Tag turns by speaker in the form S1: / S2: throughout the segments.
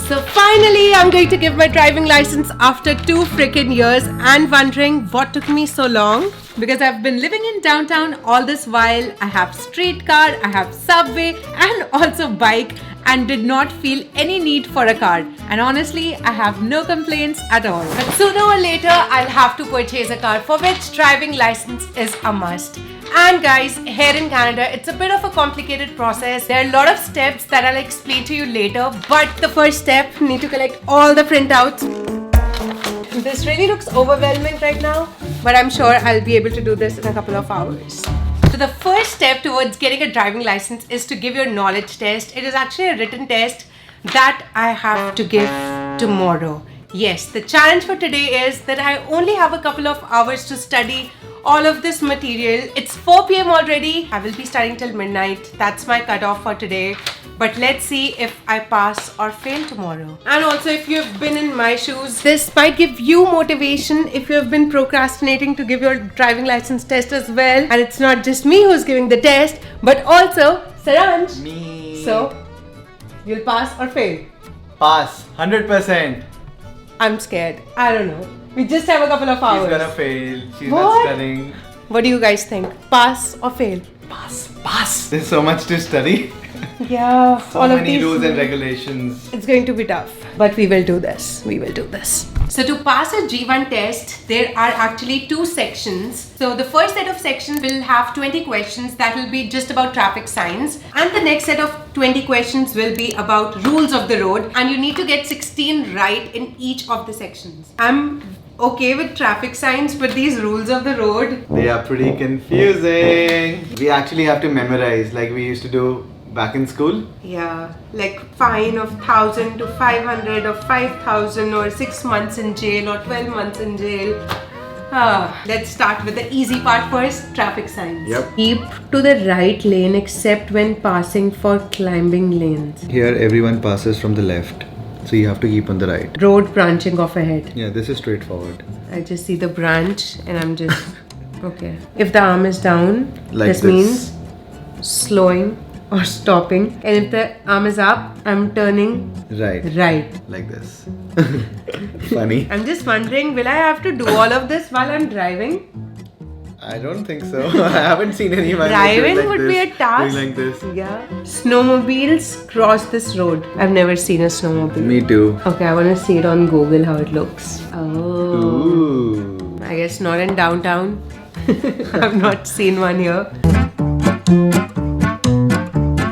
S1: So finally, I'm going to give my driving license after 2 freaking years and wondering what took me so long. Because I've been living in downtown all this while. I have streetcar, I have subway and also bike and did not feel any need for a car. And honestly, I have no complaints at all. But sooner or later, I'll have to purchase a car for which driving license is a must. And guys, here in Canada, it's a bit of a complicated process. There are a lot of steps that I'll explain to you later. But the first step, need to collect all the printouts. This really looks overwhelming right now, but I'm sure I'll be able to do this in a couple of hours. So the first step towards getting a driving license is to give your knowledge test. It is actually a written test that I have to give tomorrow. Yes, the challenge for today is that I only have a couple of hours to study all of this material. It's 4 p.m. already. I will be studying till midnight. That's my cutoff for today. But let's see if I pass or fail tomorrow. And also, if you have been in my shoes, this might give you motivation if you have been procrastinating to give your driving license test as well. And it's not just me who's giving the test, but also Saranj.
S2: Me.
S1: So, you'll pass or fail?
S2: Pass. 100%.
S1: I'm scared. I don't know. We just have a couple of hours.
S2: She's gonna fail. She's
S1: What?
S2: not studying.
S1: What do you guys think? Pass or fail?
S2: Pass. Pass. There's so much to study.
S1: Yeah,
S2: So
S1: all of
S2: many
S1: these
S2: rules and regulations.
S1: It's going to be tough, but we will do this. We will do this. So to pass a G1 test, there are actually 2 sections. So the first set of sections will have 20 questions that will be just about traffic signs. And the next set of 20 questions will be about rules of the road. And you need to get 16 right in each of the sections. I'm okay with traffic signs, but these rules of the road,
S2: They are pretty confusing. We actually have to memorize like we used to do back in school.
S1: yeah, like fine of 1,000 to 500 or 5,000 or 6 months in jail or 12 months in jail. Let's start with the easy part first, traffic signs.
S2: Yep.
S1: Keep to the right lane except when passing for climbing lanes.
S2: Here everyone passes from the left. So you have to keep on the right.
S1: Road branching off ahead.
S2: Yeah, this is straightforward.
S1: I just see the branch and I'm just, okay. If the arm is down,
S2: Like
S1: this
S2: this.
S1: means slowing or stopping. And if the arm is up, I'm turning
S2: Right.
S1: right.
S2: Like this. Funny.
S1: I'm just wondering, will I have to do all of this while I'm driving?
S2: I don't think so. I haven't seen anyone
S1: Driving
S2: like
S1: would
S2: this,
S1: be a task.
S2: doing like this.
S1: Yeah. Snowmobiles cross this road. I've never seen a snowmobile.
S2: Me too.
S1: Okay, I want to see it on Google how it looks. Oh.
S2: Ooh.
S1: I guess not in downtown. I've not seen one here.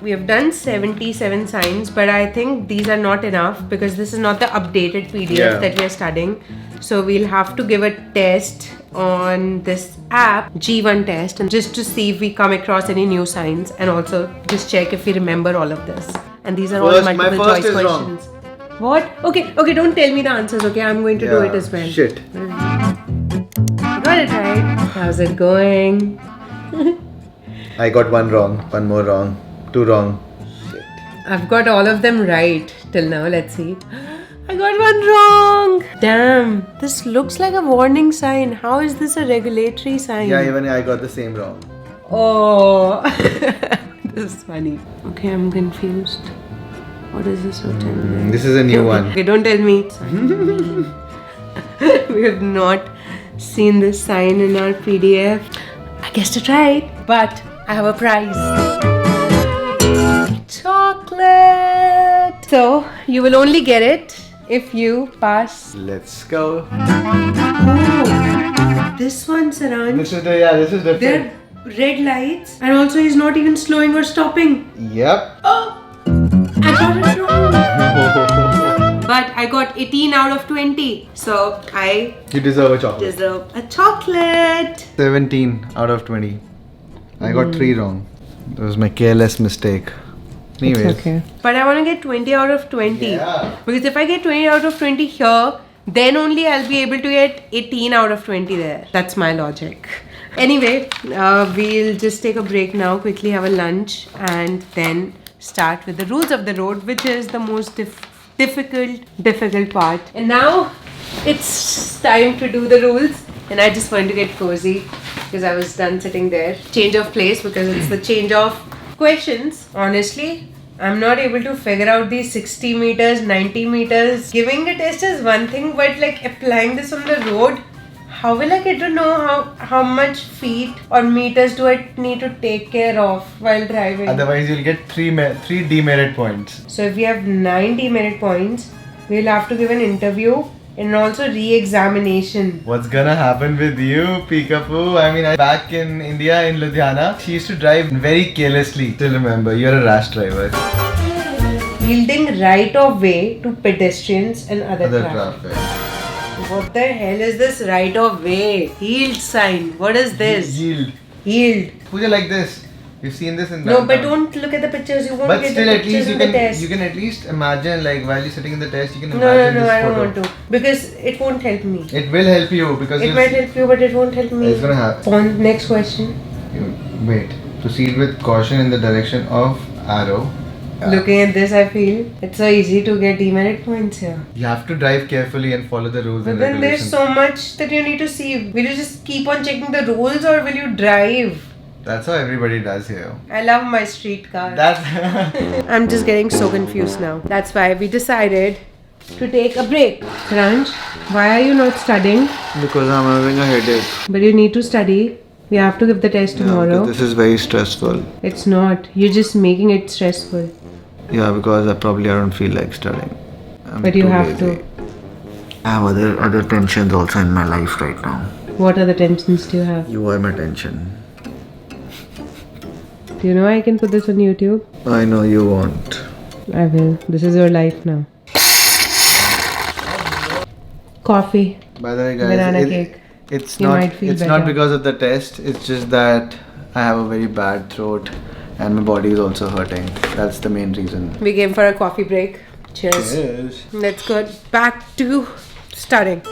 S1: We have done 77 signs, but I think these are not enough because this is not the updated PDF that we are studying. So we'll have to give a test on this app, G1 test, and just to see if we come across any new signs and also just check if we remember all of this. And these are all
S2: First, my
S1: multiple
S2: first
S1: choice
S2: is wrong.
S1: questions. What? Okay, don't tell me the answers, okay? I'm going to do it as well.
S2: Shit.
S1: Got it right. How's it going?
S2: I got one wrong. One more wrong. 2 wrong. Shit.
S1: I've got all of them right till now. Let's see. I got one wrong. Damn, this looks like a warning sign. How is this a regulatory sign?
S2: Yeah, even I got the same wrong.
S1: Oh, this is funny. Okay, I'm confused. What is this?
S2: This is a new one.
S1: Okay, don't tell me. We have not seen this sign in our PDF. I guessed it right, but I have a prize. Chocolate! So, you will only get it if you pass.
S2: Let's go.
S1: Oh, this one, Saranj.
S2: This is different.
S1: There are red lights, and also he's not even slowing or stopping.
S2: Yep.
S1: I got it wrong. But I got 18 out of 20. So I
S2: You deserve a chocolate.
S1: deserve a chocolate.
S2: 17 out of 20. I got 3 wrong. That was my careless mistake. Anyways.
S1: But I want to get 20 out of 20.
S2: Yeah.
S1: Because if I get 20 out of 20 here, then only I'll be able to get 18 out of 20 there. That's my logic. Anyway, we'll just take a break now, quickly have a lunch, and then start with the rules of the road, which is the most difficult part. And now it's time to do the rules, and I just wanted to get cozy because I was done sitting there. Change of place because it's the change of questions. Honestly, I'm not able to figure out these 60 meters, 90 meters. Giving a test is one thing, but like applying this on the road, how will I get to know how much feet or meters do I need to take care of while driving?
S2: Otherwise, you'll get three demerit points.
S1: So if we have 9 demerit points, we'll have to give an interview and also re-examination.
S2: What's gonna happen with you, Peekapoo? I mean, back in India, in Ludhiana, she used to drive very carelessly. Still remember, you're a rash driver.
S1: Yielding right of way to pedestrians and other traffic. What the hell is this right of way? Yield sign. What is this? Yield.
S2: Pooja, like this. You've seen this in
S1: No, but don't look at the pictures. You won't
S2: but
S1: get
S2: still,
S1: the
S2: at
S1: pictures
S2: least
S1: in the test.
S2: you can at least imagine, like while you're sitting in the test, you can
S1: No,
S2: imagine this
S1: I don't
S2: photo.
S1: want to, because it won't help me.
S2: It will help you because
S1: It might help you, but it won't help me.
S2: It's gonna happen.
S1: On next question.
S2: Wait. Proceed with caution in the direction of arrow.
S1: Looking at this, I feel it's so easy to get demerit points here.
S2: You have to drive carefully and follow the rules
S1: But
S2: and
S1: then
S2: regulations.
S1: there's so much that you need to see. Will you just keep on checking the rules or will you drive?
S2: That's how everybody does here.
S1: I love my street car.
S2: That's
S1: I'm just getting so confused now. That's why we decided to take a break. Ranj, why are you not studying?
S2: because I'm having a headache.
S1: But you need to study. We have to give the test tomorrow.
S2: This is very stressful.
S1: It's not. You're just making it stressful.
S2: Yeah, because I don't feel like studying.
S1: But you have to.
S2: I have other tensions also in my life right now.
S1: What other tensions do you have?
S2: You are my tension.
S1: Do you know I can put this on YouTube?
S2: I know you won't.
S1: I will. This is your life now. Coffee.
S2: By the way, guys,
S1: Banana cake.
S2: It's
S1: You
S2: not.
S1: might feel
S2: It's
S1: better.
S2: not because of the test. It's just that I have a very bad throat, and my body is also hurting. That's the main reason.
S1: We came for a coffee break. Cheers.
S2: Yes.
S1: Let's go back to studying.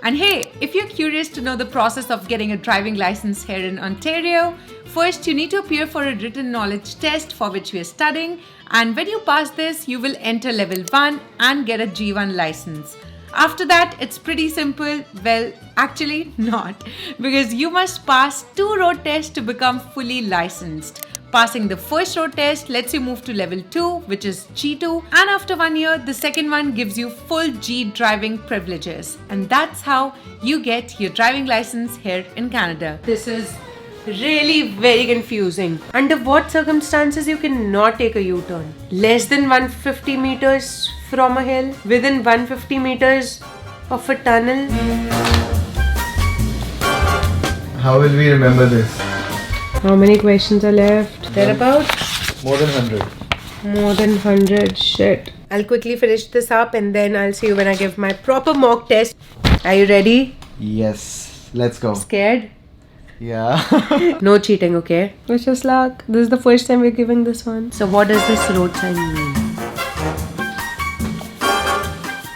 S1: And hey, if you're curious to know the process of getting a driving license here in Ontario, first you need to appear for a written knowledge test for which we are studying, and when you pass this, you will enter level 1 and get a G1 license. After that, it's pretty simple. Well, actually not, because you must pass 2 road tests to become fully licensed. Passing the first road test lets you move to level 2, which is G2, and after 1 year, the second one gives you full G driving privileges. And that's how you get your driving license here in Canada. This is really very confusing. Under what circumstances you cannot take a U-turn? Less than 150 meters from a hill? Within 150 meters of a tunnel?
S2: How will we remember this?
S1: How many questions are left? There about?
S2: More than 100.
S1: More than 100. Shit. I'll quickly finish this up and then I'll see you when I give my proper mock test. Are you ready?
S2: Yes. Let's go.
S1: Scared?
S2: Yeah.
S1: No cheating, okay? Wish us luck. This is the first time we're giving this one. So what does this road sign mean?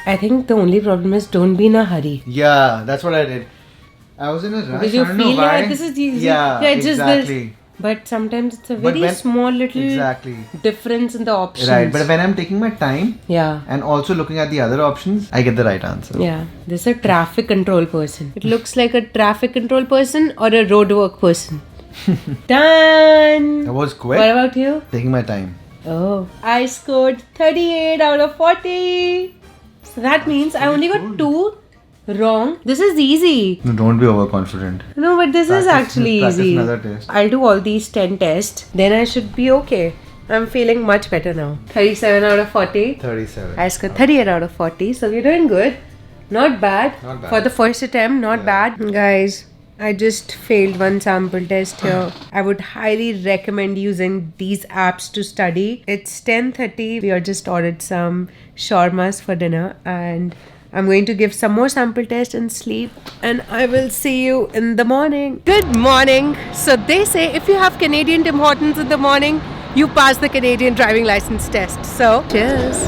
S1: I think the only problem is don't be in a hurry.
S2: Yeah, that's what I did. I was in a rush.
S1: Because you
S2: I don't know
S1: feel
S2: why.
S1: like this is easy.
S2: Yeah,
S1: it's
S2: exactly.
S1: just this. But sometimes it's a
S2: But
S1: very
S2: when-
S1: small little
S2: Exactly.
S1: difference in the options.
S2: Right, but when I'm taking my time
S1: Yeah.
S2: and also looking at the other options, I get the right answer.
S1: Yeah, this is a traffic control person. It looks like a traffic control person or a road work person. Done!
S2: That was quick.
S1: What about you?
S2: Taking my time.
S1: Oh, I scored 38 out of 40. So that means I only got 2 wrong. This is easy.
S2: No, don't be overconfident.
S1: No, but this is actually
S2: Practice
S1: easy.
S2: another test.
S1: I'll do all these 10 tests. Then I should be okay. I'm feeling much better now. 37 out of 40.
S2: 37.
S1: I scored 38 out of 40. So we're doing good. Not bad.
S2: Not bad.
S1: For the first attempt, not bad. Guys, I just failed one sample test here. I would highly recommend using these apps to study. It's 10:30. We are just ordered some shawarmas for dinner and I'm going to give some more sample tests and sleep, and I will see you in the morning. Good morning. So they say if you have Canadian Tim Hortons in the morning, you pass the Canadian driving license test. So, cheers.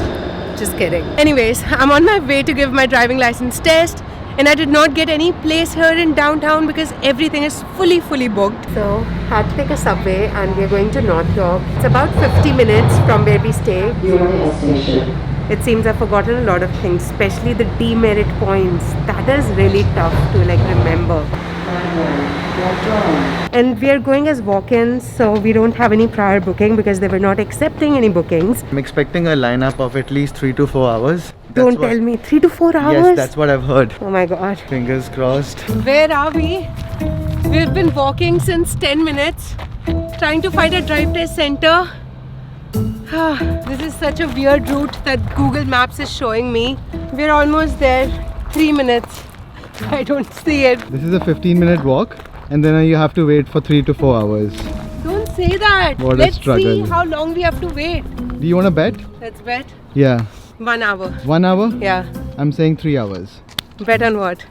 S1: Just kidding. Anyways, I'm on my way to give my driving license test, and I did not get any place here in downtown because everything is fully booked. So, had to take a subway, and we're going to North York. It's about 50 minutes from where we stay.
S3: Your destination.
S1: It seems I've forgotten a lot of things, especially the demerit points. That is really tough to remember. And we are going as walk-ins, so we don't have any prior booking because they were not accepting any bookings.
S2: I'm expecting a lineup of at least 3 to 4 hours.
S1: Don't tell me, 3 to 4 hours?
S2: Yes, that's what I've heard.
S1: Oh my god.
S2: Fingers crossed.
S1: Where are we? We've been walking since 10 minutes, trying to find a drive test center. This is such a weird route that Google Maps is showing me. We're almost there. 3 minutes. I don't see it.
S2: This is a 15-minute walk, and then you have to wait for 3 to 4 hours.
S1: Don't say that.
S2: What a
S1: Let's
S2: struggle.
S1: see how long we have to wait.
S2: Do you want to bet?
S1: Let's bet.
S2: Yeah.
S1: 1 hour.
S2: 1 hour?
S1: Yeah.
S2: I'm saying 3 hours.
S1: Bet on what?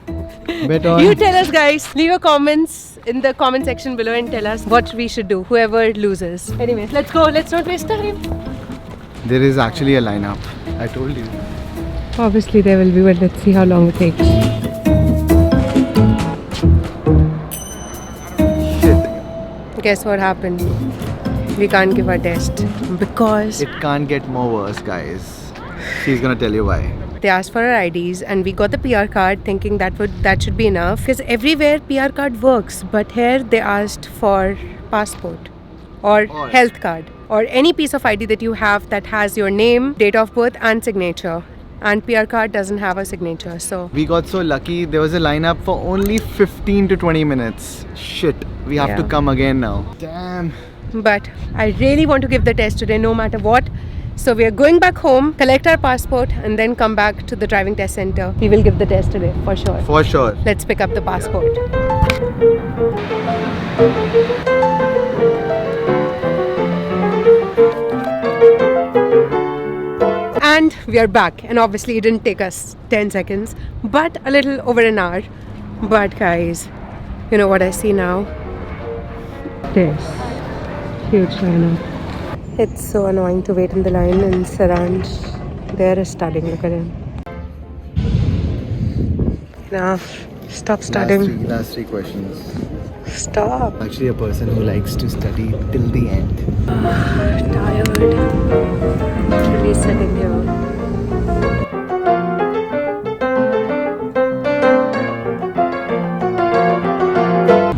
S2: Bet on...
S1: You tell us, guys. Leave your comments in the comment section below and tell us what we should do, whoever loses. Anyways, let's go. Let's not waste time.
S2: There is actually a lineup. I told you.
S1: Obviously there will be, but let's see how long it takes.
S2: Shit.
S1: Guess what happened? We can't give our test because
S2: It can't get more worse, guys. She's gonna tell you why.
S1: they asked for our IDs and we got the PR card thinking that should be enough, because everywhere PR card works, but here they asked for passport or health card or any piece of ID that you have that has your name, date of birth and signature. And PR card doesn't have a signature, so
S2: We got so lucky. There was a lineup for only 15 to 20 minutes. Shit. We have to
S1: Yeah.
S2: come again now. Damn.
S1: but I really want to give the test today no matter what. So we are going back home, collect our passport and then come back to the driving test center. We will give the test today for sure.
S2: For sure.
S1: Let's pick up the passport. And we are back, and obviously it didn't take us 10 seconds but a little over an hour. But guys, you know what I see now? This huge lineup. It's so annoying to wait in the line, and Saranj there is studying. Look at him. Now, stop studying.
S2: Last three questions.
S1: Stop.
S2: Actually, a person who likes to study till the end.
S1: Tired. Really sitting here.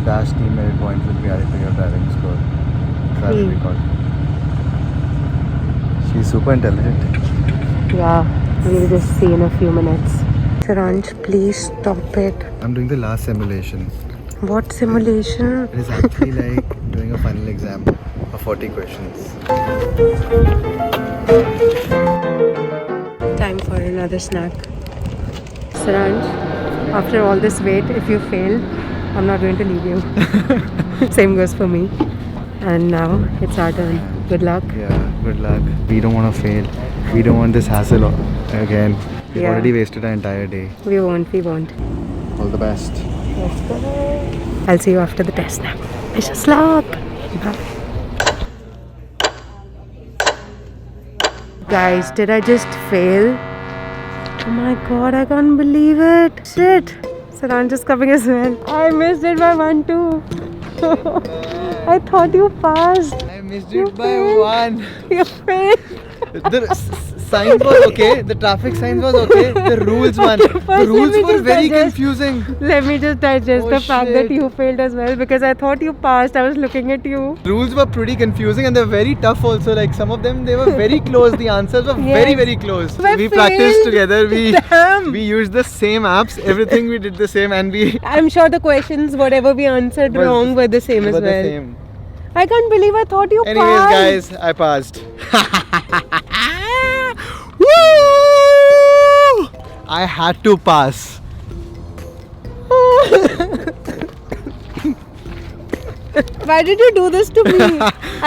S2: Dash team merit points will be added to your driving score. Travel record. She's super intelligent.
S1: Yeah, we'll just see in a few minutes. Saranj, please stop it.
S2: I'm doing the last simulation.
S1: What simulation?
S2: It is actually like doing a final exam of 40 questions.
S1: Time for another snack. Saranj, after all this wait, if you fail, I'm not going to leave you. Same goes for me. And now it's our turn. Good luck.
S2: Yeah, good luck. We don't want to fail. We don't want this hassle again. We've
S1: Yeah.
S2: already wasted our entire day.
S1: We won't, we won't.
S2: All the best.
S1: I'll see you after the test now. Wish us luck. Bye. Guys, did I just fail? Oh my god, I can't believe it. Shit. Saranj is coming as well. I missed it by 1 too. I thought you passed.
S2: I missed
S1: You
S2: it by
S1: failed.
S2: one.
S1: You failed.
S2: The signs was okay. The traffic signs was okay. The rules, man. The
S1: First,
S2: rules
S1: let me
S2: were
S1: just
S2: very
S1: digest.
S2: confusing.
S1: Let me just digest
S2: Oh,
S1: the fact that
S2: shit.
S1: you failed as well, because I thought you passed. I was looking at you.
S2: Rules were pretty confusing and they're very tough also. Like some of them, they were very close. The answers were very,
S1: Yes.
S2: very close.
S1: I
S2: We practiced
S1: failed.
S2: together.
S1: Damn.
S2: We used the same apps. Everything we did the same, and we
S1: I'm sure the questions, whatever we answered
S2: Was-
S1: wrong, were the same as
S2: were
S1: well.
S2: the same.
S1: I can't believe I thought you
S2: Anyways,
S1: passed.
S2: guys, I passed. Woo! I had to pass.
S1: Why did you do this to me?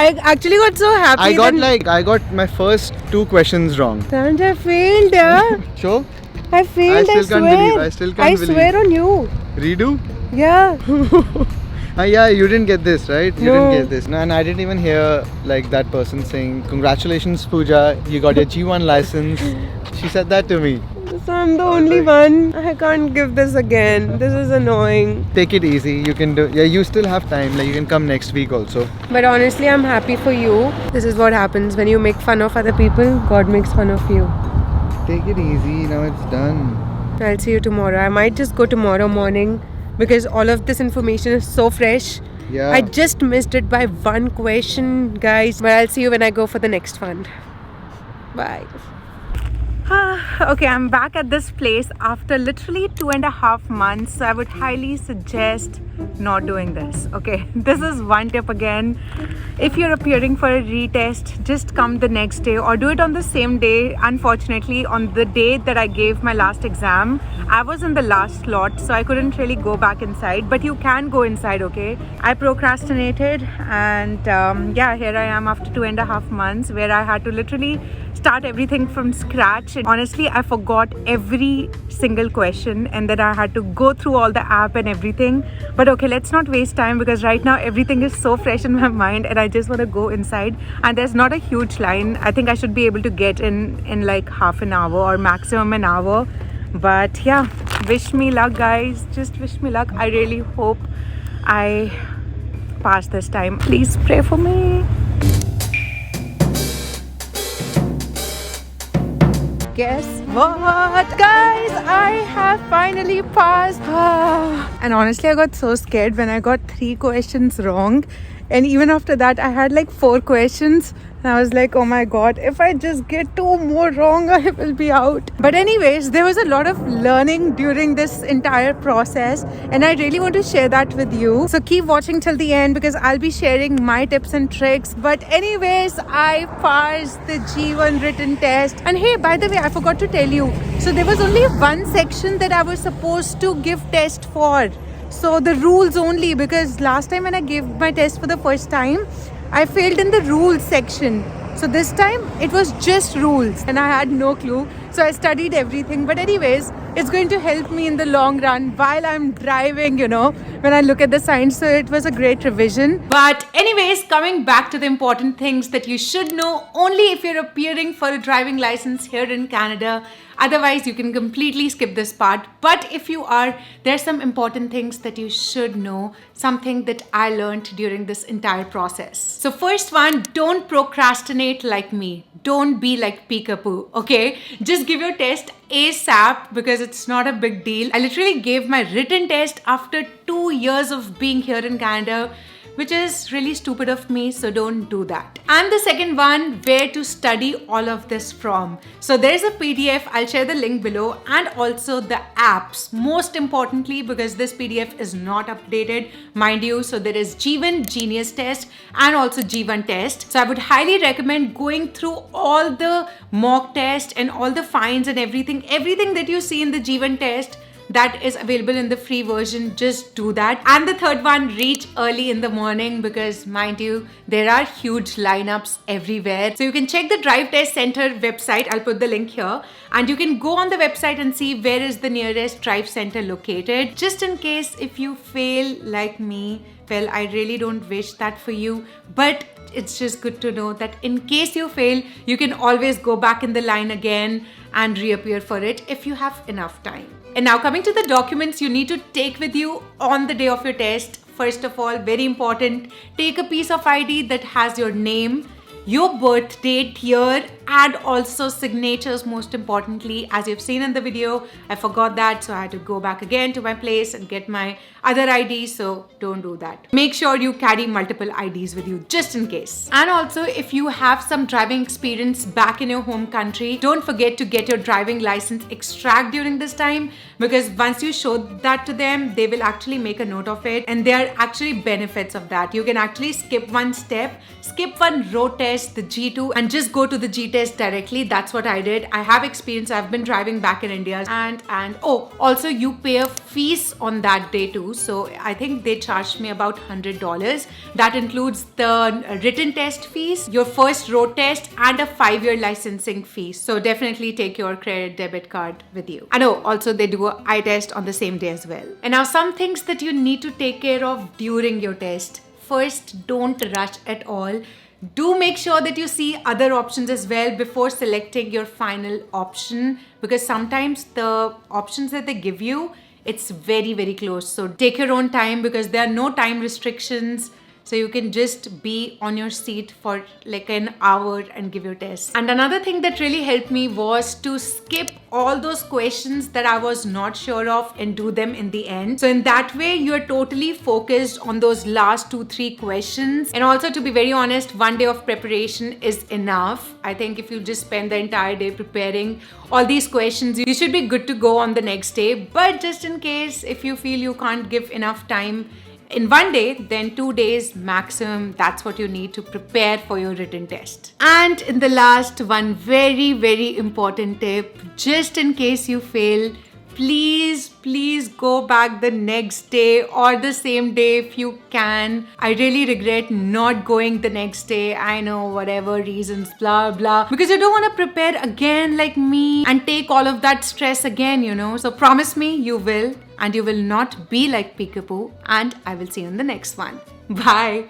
S1: I actually got so happy.
S2: I got my first 2 questions wrong.
S1: Saranj, I failed, yeah.
S2: Sure?
S1: I failed, I,
S2: still can't
S1: swear.
S2: believe, I still can't believe.
S1: swear on you.
S2: Redo?
S1: Yeah.
S2: Yeah, you didn't get this, right? You
S1: No.
S2: didn't get this. No, and I didn't even hear like that person saying, "Congratulations, Pooja, you got your G1 license." She said that to me.
S1: So I'm the only one. I can't give this again. This is annoying.
S2: Take it easy. You can do. Yeah, you still have time. Like you can come next week also.
S1: But honestly, I'm happy for you. This is what happens when you make fun of other people. God makes fun of you.
S2: Take it easy. Now it's done.
S1: I'll see you tomorrow. I might just go tomorrow morning because all of this information is so fresh.
S2: Yeah.
S1: I just missed it by one question, guys. But I'll see you when I go for the next one. Bye. Okay, I'm back at this place after literally 2.5 months. So I would highly suggest not doing this. Okay, this is one tip again. If you're appearing for a retest, just come the next day or do it on the same day. Unfortunately, on the day that I gave my last exam, I was in the last slot, so I couldn't really go back inside, but you can go inside. Okay, I procrastinated, and yeah, here I am after 2.5 months where I had to literally start everything from scratch. And honestly, I forgot every single question, and then I had to go through all the app and everything. But okay, let's not waste time because right now everything is so fresh in my mind and I just want to go inside. And there's not a huge line. I think I should be able to get in like half an hour or maximum an hour. But yeah, wish me luck, guys. Just wish me luck. I really hope I pass this time. Please pray for me. Guess what, guys? I have finally passed. And honestly, I got so scared when I got 3 questions wrong. And even after that, I had like 4 questions. And I was like, oh my god, if I just get 2 more wrong, I will be out. But anyways, there was a lot of learning during this entire process. And I really want to share that with you. So keep watching till the end because I'll be sharing my tips and tricks. But anyways, I passed the G1 written test. And hey, by the way, I forgot to tell you. So there was only one section that I was supposed to give test for. So the rules only, because last time when I gave my test for the first time, I failed in the rules section. So this time it was just rules and I had no clue. So I studied everything. But anyways, it's going to help me in the long run while I'm driving, you know, when I look at the signs. So it was a great revision. But anyways, coming back to the important things that you should know only if you're appearing for a driving license here in Canada. Otherwise, you can completely skip this part. But if you are, there's some important things that you should know, something that I learned during this entire process. So first one, don't procrastinate like me. Don't be like Peekapoo, okay? Just give your test ASAP because it's not a big deal. I literally gave my written test after 2 years of being here in Canada, which is really stupid of me, so don't do that. And the second one, where to study all of this from. So there's a PDF, I'll share the link below, and also the apps, most importantly, because this PDF is not updated, mind you. So there is G1 Genius Test and also G1 Test. So I would highly recommend going through all the mock test and all the fines and everything that you see in the G1 Test that is available in the free version. Just do that. And the third one, reach early in the morning because mind you, there are huge lineups everywhere. So you can check the Drive Test Center website. I'll put the link here and you can go on the website and see where is the nearest Drive Center located. Just in case if you fail like me, well, I really don't wish that for you, but it's just good to know that in case you fail, you can always go back in the line again and reappear for it if you have enough time. And now coming to the documents you need to take with you on the day of your test. First of all, very important, take a piece of ID that has your name, your birth date, year, and also signatures, most importantly. As you've seen in the video, I forgot that, so I had to go back again to my place and get my other ID, so don't do that. Make sure you carry multiple IDs with you just in case. And also, if you have some driving experience back in your home country, don't forget to get your driving license extract during this time, because once you show that to them, they will actually make a note of it, and there are actually benefits of that. You can actually skip one step, skip one road test, the G2, and just go to the G test directly. That's what I did. I have experience. I've been driving back in India, and oh, also you pay a fees on that day too. So I think they charged me about $100. That includes the written test fees, your first road test, and a 5-year licensing fee. So definitely take your credit debit card with you. And oh, also they do an eye test on the same day as well. And now some things that you need to take care of during your test. First, don't rush at all. Do make sure that you see other options as well before selecting your final option, because sometimes the options that they give you, it's very, very close. So take your own time because there are no time restrictions. so you can just be on your seat for like an hour and give your test. And another thing that really helped me was to skip all those questions that I was not sure of and do them in the end. So in that way, you're totally focused on those last 2-3 questions. And also, to be very honest, one day of preparation is enough. I think if you just spend the entire day preparing all these questions, you should be good to go on the next day. But just in case, if you feel you can't give enough time in one day, then 2 days maximum, that's what you need to prepare for your written test. And in the last, one very, very important tip, just in case you fail, please go back the next day or the same day if you can. I really regret not going the next day. I know, whatever reasons, blah blah, because you don't want to prepare again like me and take all of that stress again, you know. So promise me you will, and you will not be like Peekaboo, and I will see you in the next one. Bye.